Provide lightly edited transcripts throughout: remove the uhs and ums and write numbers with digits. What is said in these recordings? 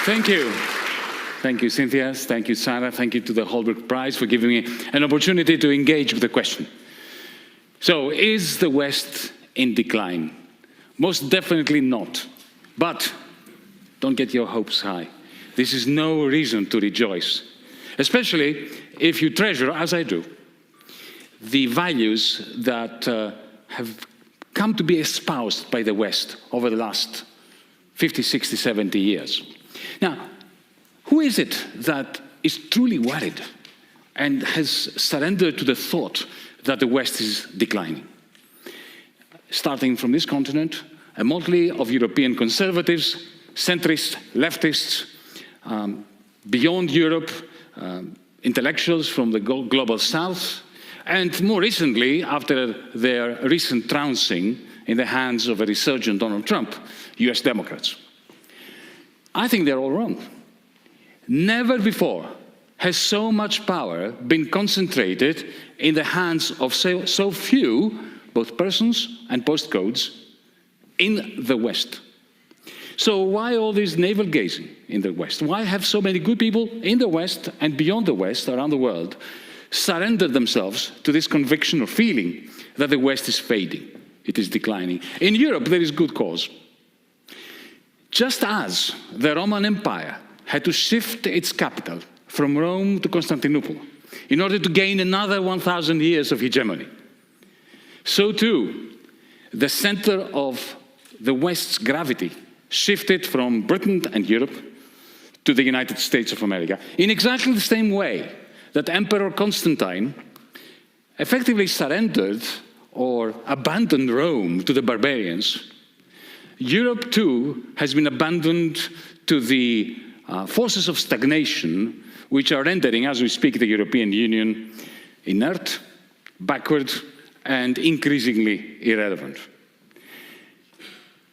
Thank you. Thank you, Cynthia. Thank you, Sarah. Thank you to the Holberg Prize for giving me an opportunity to engage with the question. So, is the West in decline? Most definitely not. But don't get your hopes high. This is no reason to rejoice, especially if you treasure, as I do, the values that have come to be espoused by the West over the last 50, 60, 70 years. Now, who is it that is truly worried and has surrendered to the thought that the West is declining? Starting from this continent, a motley of European conservatives, centrists, leftists, beyond Europe, intellectuals from the global South, and more recently, after their recent trouncing in the hands of a resurgent Donald Trump, US Democrats. I think they're all wrong. Never before has so much power been concentrated in the hands of so few, both persons and postcodes, in the West. So why all this navel-gazing in the West? Why have so many good people in the West and beyond the West, around the world, surrendered themselves to this conviction or feeling that the West is fading, it is declining? In Europe, there is good cause. Just as the Roman Empire had to shift its capital from Rome to Constantinople in order to gain another 1,000 years of hegemony, so too, the center of the West's gravity shifted from Britain and Europe to the United States of America in exactly the same way that Emperor Constantine effectively surrendered or abandoned Rome to the barbarians. Europe, too, has been abandoned to the forces of stagnation, which are rendering, as we speak, the European Union inert, backward, and increasingly irrelevant.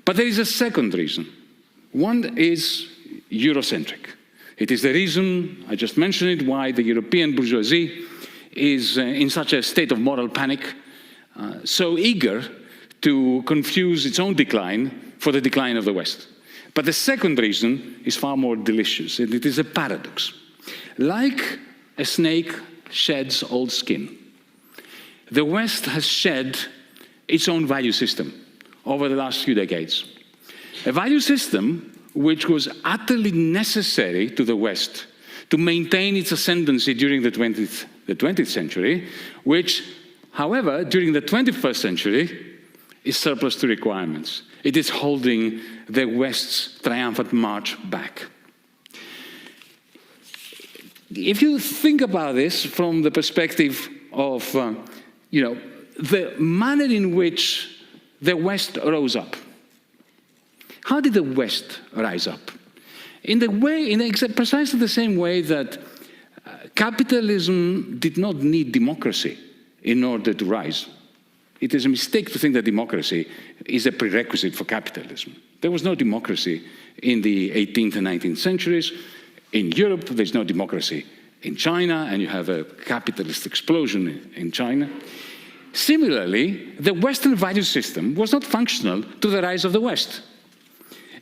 But there is a second reason. One is Eurocentric. It is the reason, I just mentioned it, why the European bourgeoisie is in such a state of moral panic, so eager to confuse its own decline for the decline of the West. But the second reason is far more delicious, and it is a paradox. Like a snake sheds old skin, the West has shed its own value system over the last few decades. A value system which was utterly necessary to the West to maintain its ascendancy during the 20th century, which, however, during the 21st century, is surplus to requirements. It is holding the West's triumphant march back. If you think about this from the perspective of, the manner in which the West rose up. How did the West rise up? In precisely the same way that capitalism did not need democracy in order to rise. It is a mistake to think that democracy is a prerequisite for capitalism. There was no democracy in the 18th and 19th centuries. In Europe, there's no democracy in China, and you have a capitalist explosion in China. Similarly, the Western value system was not functional to the rise of the West.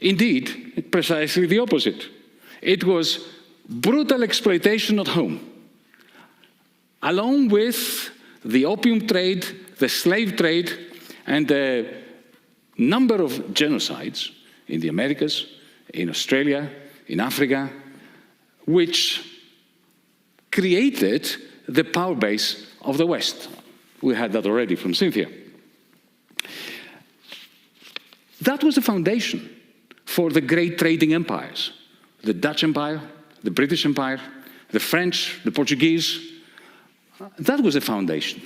Indeed, precisely the opposite. It was brutal exploitation at home, along with the opium trade, the slave trade, and a number of genocides in the Americas, in Australia, in Africa, which created the power base of the West. We had that already from Cynthia. That was the foundation for the great trading empires. The Dutch Empire, the British Empire, the French, the Portuguese. That was the foundation.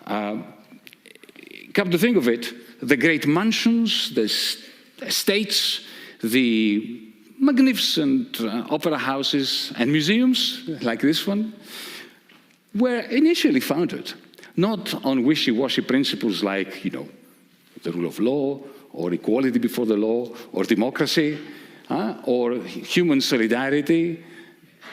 Come to think of it, the great mansions, the estates, the magnificent opera houses and museums, like this one, were initially founded not on wishy-washy principles like, the rule of law, or equality before the law, or democracy, or human solidarity.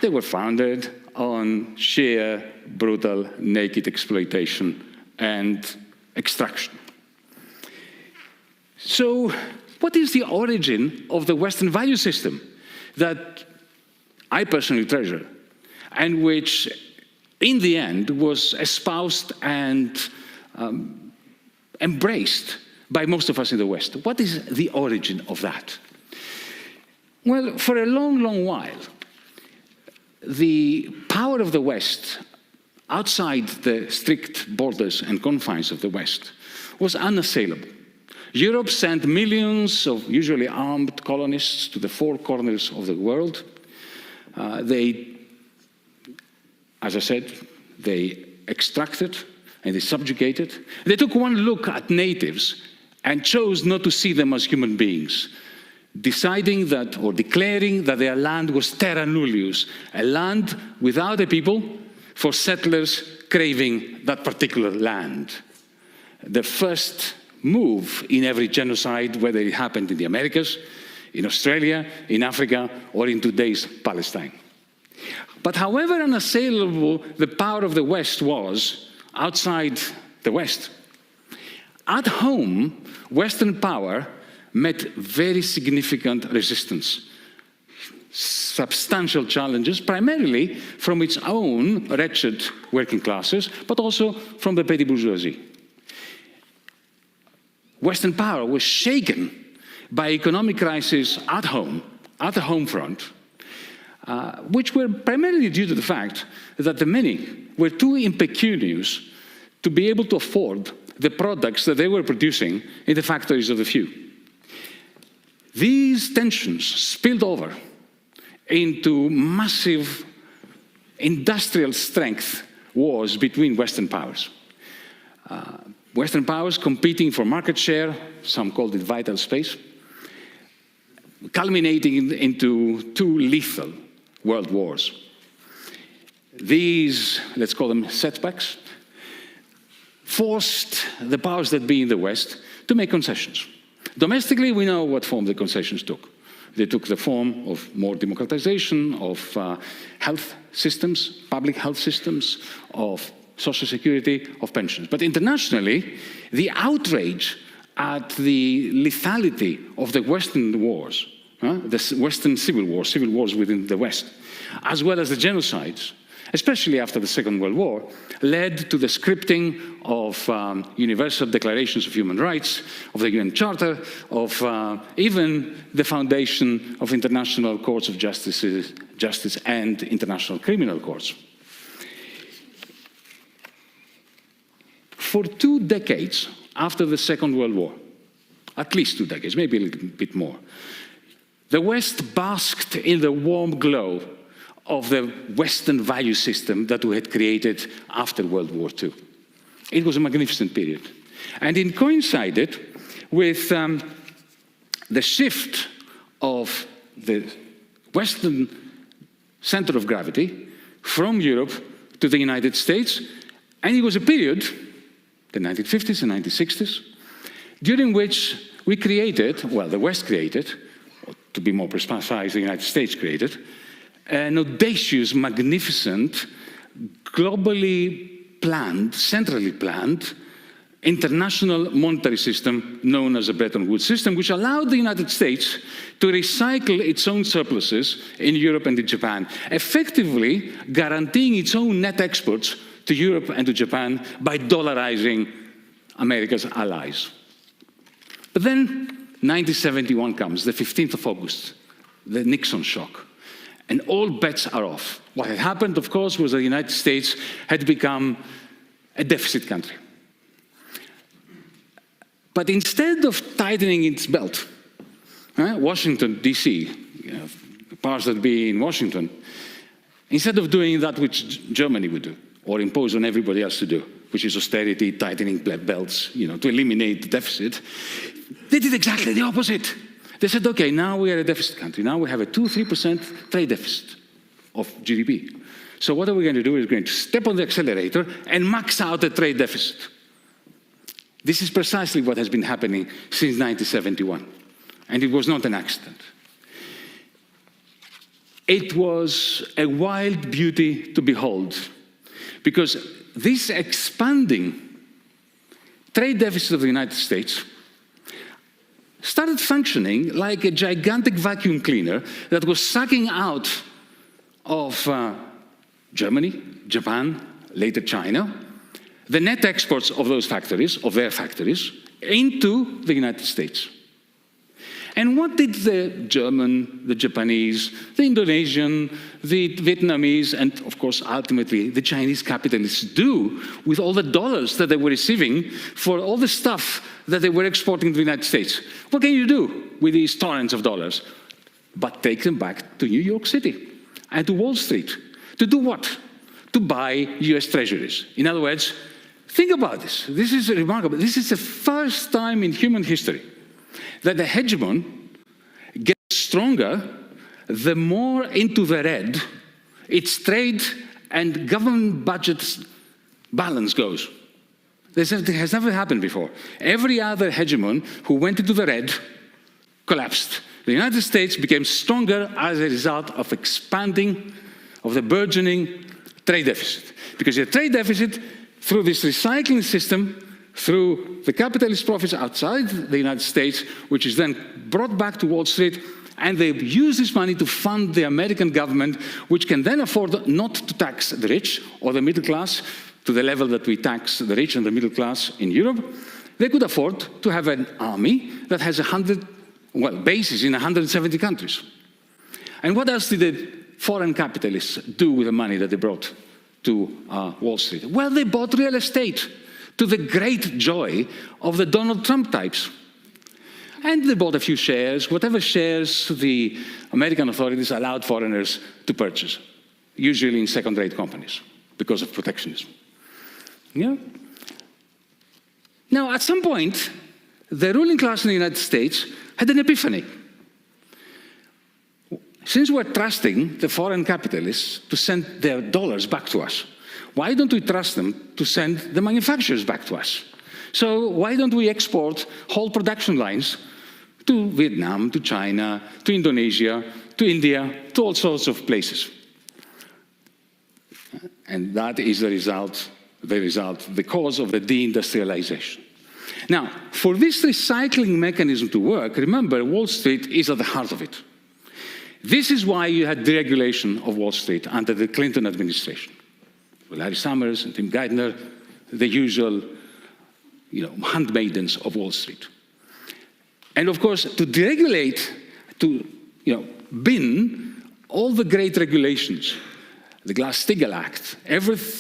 They were founded on sheer, brutal, naked exploitation and extraction. So, what is the origin of the Western value system? that I personally treasure, and which, in the end, was espoused and embraced by most of us in the West. What is the origin of that? Well, for a long, long while, the power of the West, outside the strict borders and confines of the West, was unassailable. Europe sent millions of usually armed colonists to the four corners of the world. They, as I said, they extracted and they subjugated. They took one look at natives and chose not to see them as human beings, deciding that, or declaring that their land was terra nullius, a land without a people for settlers craving that particular land. The first move in every genocide, whether it happened in the Americas, in Australia, in Africa, or in today's Palestine. But however unassailable the power of the West was outside the West, at home, Western power met very significant resistance, substantial challenges, primarily from its own wretched working classes, but also from the petty bourgeoisie. Western power was shaken by economic crises at home, at the home front, which were primarily due to the fact that the many were too impecunious to be able to afford the products that they were producing in the factories of the few. These tensions spilled over into massive industrial strength wars between Western powers. Western powers competing for market share, some called it vital space, culminating into two lethal world wars. These, let's call them setbacks, forced the powers that be in the West to make concessions. Domestically, we know what form the concessions took. They took the form of more democratization of health systems, public health systems, of social security, of pensions. But internationally, the outrage at the lethality of the Western wars, the Western civil wars within the West, as well as the genocides, especially after the Second World War, led to the scripting of universal declarations of human rights, of the UN Charter, of even the foundation of international courts of justice and international criminal courts. For 2 decades after the Second World War, at least 2 decades, maybe a little bit more, the West basked in the warm glow of the Western value system that we had created after World War II. It was a magnificent period. And it coincided with the shift of the Western center of gravity from Europe to the United States. And it was a period, the 1950s and 1960s, during which we created, well, the West created, or to be more precise, the United States created, an audacious, magnificent, globally planned, centrally planned, international monetary system known as the Bretton Woods system, which allowed the United States to recycle its own surpluses in Europe and in Japan, effectively guaranteeing its own net exports to Europe and to Japan by dollarizing America's allies. But then 1971 comes, the 15th of August, the Nixon shock. And all bets are off. What had happened, of course, was that the United States had become a deficit country. But instead of tightening its belt, Washington, D.C., the powers that be in Washington, instead of doing that which Germany would do, or impose on everybody else to do, which is austerity, tightening belts, to eliminate the deficit, they did exactly the opposite. They said, okay, now we are a deficit country. Now we have a 2-3% trade deficit of GDP. So what are we going to do? We're going to step on the accelerator and max out the trade deficit. This is precisely what has been happening since 1971. And it was not an accident. It was a wild beauty to behold, because this expanding trade deficit of the United States started functioning like a gigantic vacuum cleaner that was sucking out of Germany, Japan, later China, the net exports of those factories, of their factories, into the United States. And what did the German, the Japanese, the Indonesian, the Vietnamese, and of course, ultimately, the Chinese capitalists do with all the dollars that they were receiving for all the stuff that they were exporting to the United States? What can you do with these torrents of dollars? But take them back to New York City and to Wall Street. To do what? To buy US treasuries. In other words, think about this. This is remarkable. This is the first time in human history that the hegemon gets stronger the more into the red its trade and government budget balance goes. This has never happened before. Every other hegemon who went into the red collapsed. The United States became stronger as a result of expanding, of the burgeoning trade deficit. Because the trade deficit, through this recycling system, through the capitalist profits outside the United States, which is then brought back to Wall Street, and they use this money to fund the American government, which can then afford not to tax the rich or the middle class to the level that we tax the rich and the middle class in Europe. They could afford to have an army that has bases in 170 countries. And what else did the foreign capitalists do with the money that they brought to Wall Street? Well, they bought real estate, to the great joy of the Donald Trump types. And they bought a few shares, whatever shares the American authorities allowed foreigners to purchase, usually in second-rate companies, because of protectionism. Yeah? Now, at some point, the ruling class in the United States had an epiphany. Since we're trusting the foreign capitalists to send their dollars back to us, why don't we trust them to send the manufacturers back to us? So why don't we export whole production lines to Vietnam, to China, to Indonesia, to India, to all sorts of places? And that is the cause of the deindustrialization. Now, for this recycling mechanism to work, remember, Wall Street is at the heart of it. This is why you had deregulation of Wall Street under the Clinton administration. Larry Summers and Tim Geithner, the usual handmaidens of Wall Street. And of course, to deregulate, to bin all the great regulations, the Glass-Steagall Act,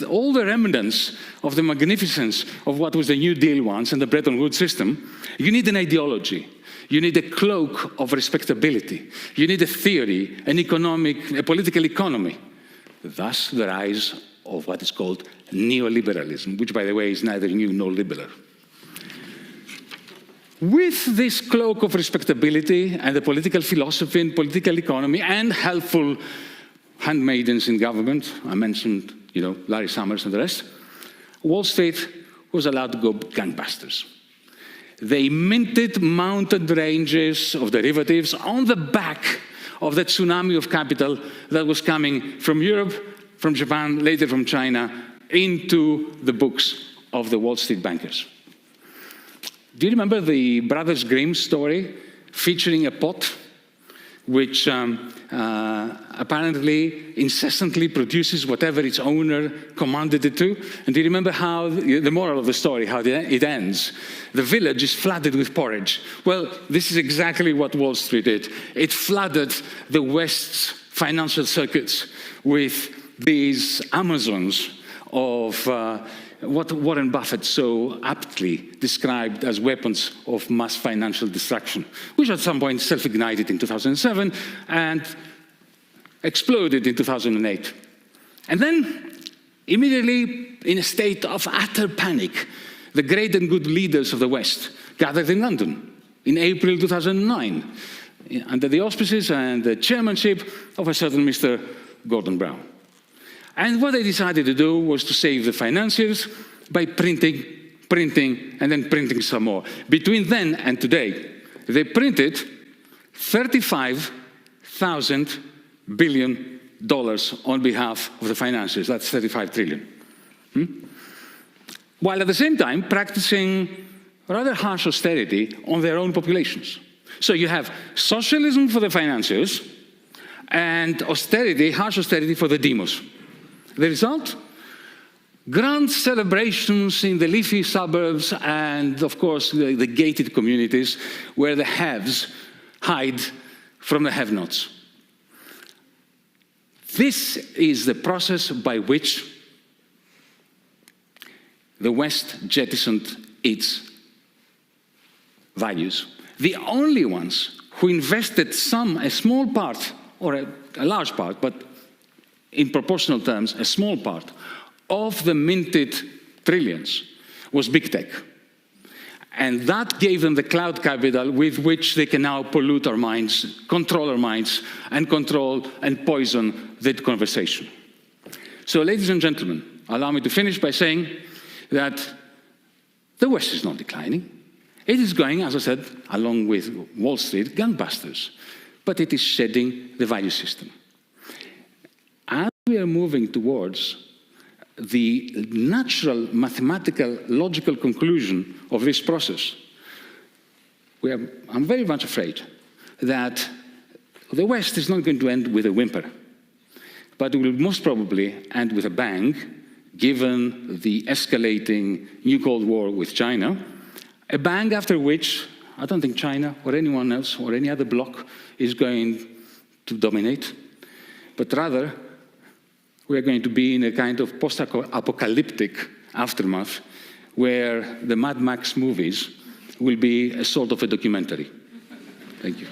all the remnants of the magnificence of what was the New Deal once and the Bretton Woods system, you need an ideology. You need a cloak of respectability. You need a theory, a political economy. Thus, the rise of what is called neoliberalism, which, by the way, is neither new nor liberal. With this cloak of respectability and the political philosophy and political economy and helpful handmaidens in government, I mentioned, Larry Summers and the rest, Wall Street was allowed to go gangbusters. They minted mountain ranges of derivatives on the back of the tsunami of capital that was coming from Europe, from Japan, later from China, into the books of the Wall Street bankers. Do you remember the Brothers Grimm story featuring a pot which apparently incessantly produces whatever its owner commanded it to? And do you remember how, the moral of the story, how it ends? The village is flooded with porridge. Well, this is exactly what Wall Street did. It flooded the West's financial circuits with these Amazons of what Warren Buffett so aptly described as weapons of mass financial destruction, which at some point self-ignited in 2007 and exploded in 2008. And then, immediately, in a state of utter panic, the great and good leaders of the West gathered in London in April 2009, under the auspices and the chairmanship of a certain Mr. Gordon Brown. And what they decided to do was to save the financiers by printing, and then printing some more. Between then and today, they printed $35,000 billion on behalf of the financiers. That's 35 trillion. While at the same time practicing rather harsh austerity on their own populations. So you have socialism for the financiers and austerity, harsh austerity for the demos. The result? Grand celebrations in the leafy suburbs and, of course, the gated communities where the haves hide from the have-nots. This is the process by which the West jettisoned its values. The only ones who invested a small part, or a large part, but in proportional terms, a small part, of the minted trillions was big tech. And that gave them the cloud capital with which they can now pollute our minds, control our minds, and control and poison the conversation. So, ladies and gentlemen, allow me to finish by saying that the West is not declining. It is going, as I said, along with Wall Street, gangbusters. But it is shedding the value system. As we are moving towards the natural, mathematical, logical conclusion of this process, I'm very much afraid that the West is not going to end with a whimper, but it will most probably end with a bang, given the escalating new Cold War with China, a bang after which I don't think China or anyone else or any other bloc is going to dominate, but rather we are going to be in a kind of post-apocalyptic aftermath where the Mad Max movies will be a sort of a documentary. Thank you.